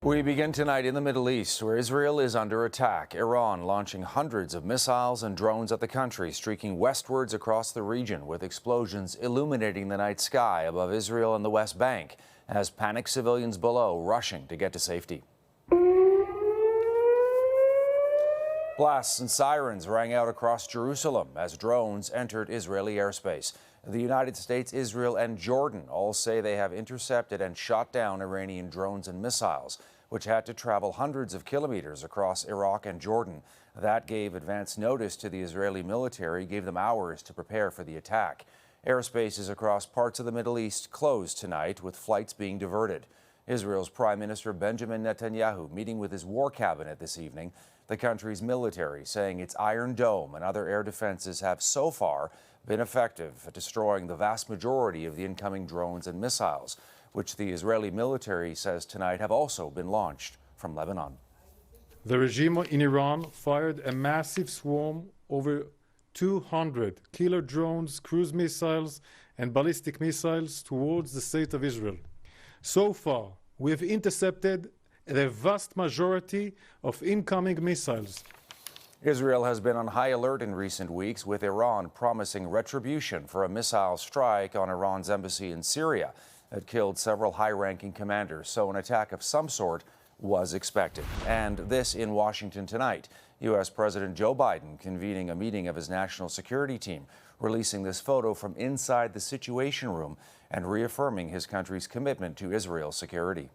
We begin tonight in the Middle East, where Israel is under attack. Iran launching hundreds of missiles and drones at the country, streaking westwards across the region, with explosions illuminating the night sky above Israel and the West Bank, as panicked civilians below rushing to get to safety. Blasts and sirens rang out across Jerusalem as drones entered Israeli airspace. The United States, Israel, and Jordan all say they have intercepted and shot down Iranian drones and missiles, which had to travel hundreds of kilometers across Iraq and Jordan. That gave advance notice to the Israeli military, gave them hours to prepare for the attack. Airspaces across parts of the Middle East closed tonight, with flights being diverted. Israel's Prime Minister Benjamin Netanyahu meeting with his war cabinet this evening. The country's military saying its Iron Dome and other air defenses have so far been effective at destroying the vast majority of the incoming drones and missiles, which the Israeli military says tonight have also been launched from Lebanon. The regime in Iran fired a massive swarm over 200 killer drones, cruise missiles, and ballistic missiles towards the state of Israel. So far, we have intercepted the vast majority of incoming missiles. Israel has been on high alert in recent weeks, with Iran promising retribution for a missile strike on Iran's embassy in Syria that killed several high-ranking commanders. So an attack of some sort was expected. And this in Washington tonight. U.S. President Joe Biden convening a meeting of his national security team, releasing this photo from inside the Situation Room and reaffirming his country's commitment to Israel's security.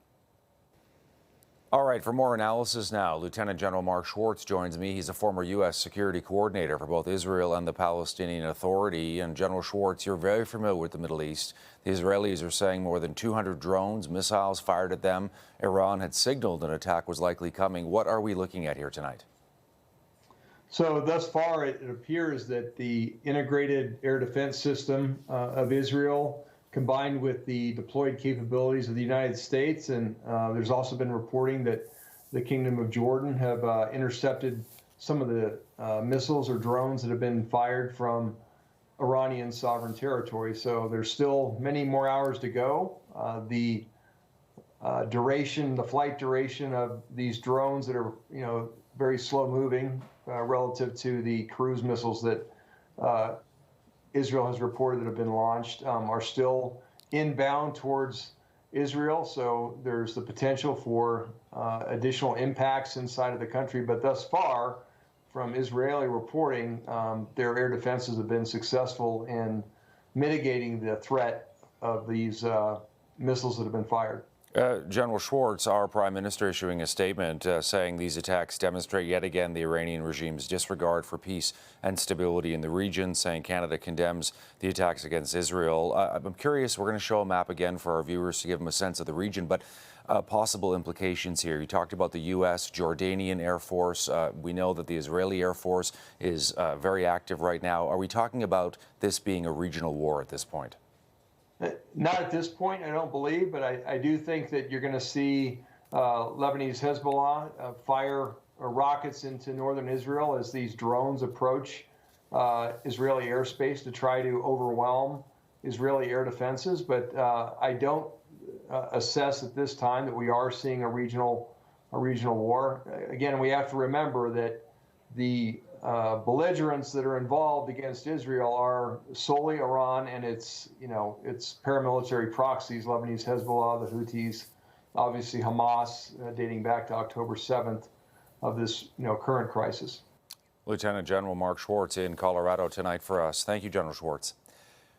All right, for more analysis now, Lieutenant General Mark Swartz joins me. He's a former U.S. security coordinator for both Israel and the Palestinian Authority. And General Swartz, you're very familiar with the Middle East. The Israelis are saying more than 200 drones, missiles fired at them. Iran had signaled an attack was likely coming. What are we looking at here tonight? So thus far, it appears that the integrated air defense system of Israel, combined with the deployed capabilities of the United States, and there's also been reporting that the Kingdom of Jordan have intercepted some of the missiles or drones that have been fired from Iranian sovereign territory. So there's still many more hours to go. The flight duration of these drones that are, very slow moving relative to the cruise missiles that Israel has reported that have been launched are still inbound towards Israel. So there's the potential for additional impacts inside of the country. But thus far, from Israeli reporting, their air defenses have been successful in mitigating the threat of these missiles that have been fired. General Swartz, our Prime Minister, issuing a statement saying these attacks demonstrate yet again the Iranian regime's disregard for peace and stability in the region, saying Canada condemns the attacks against Israel. I'm curious, we're going to show a map again for our viewers to give them a sense of the region, but possible implications here. You talked about the U.S., Jordanian Air Force. We know that the Israeli Air Force is very active right now. Are we talking about this being a regional war at this point? Not at this point, I don't believe, but I do think that you're going to see Lebanese Hezbollah fire rockets into northern Israel as these drones approach Israeli airspace to try to overwhelm Israeli air defenses. But I don't assess at this time that we are seeing a regional war. Again, we have to remember that the belligerents that are involved against Israel are solely Iran and its paramilitary proxies, Lebanese Hezbollah, the Houthis, obviously Hamas, dating back to October 7th of this current crisis. Lieutenant General Mark Swartz in Colorado tonight for us. Thank you, General Swartz.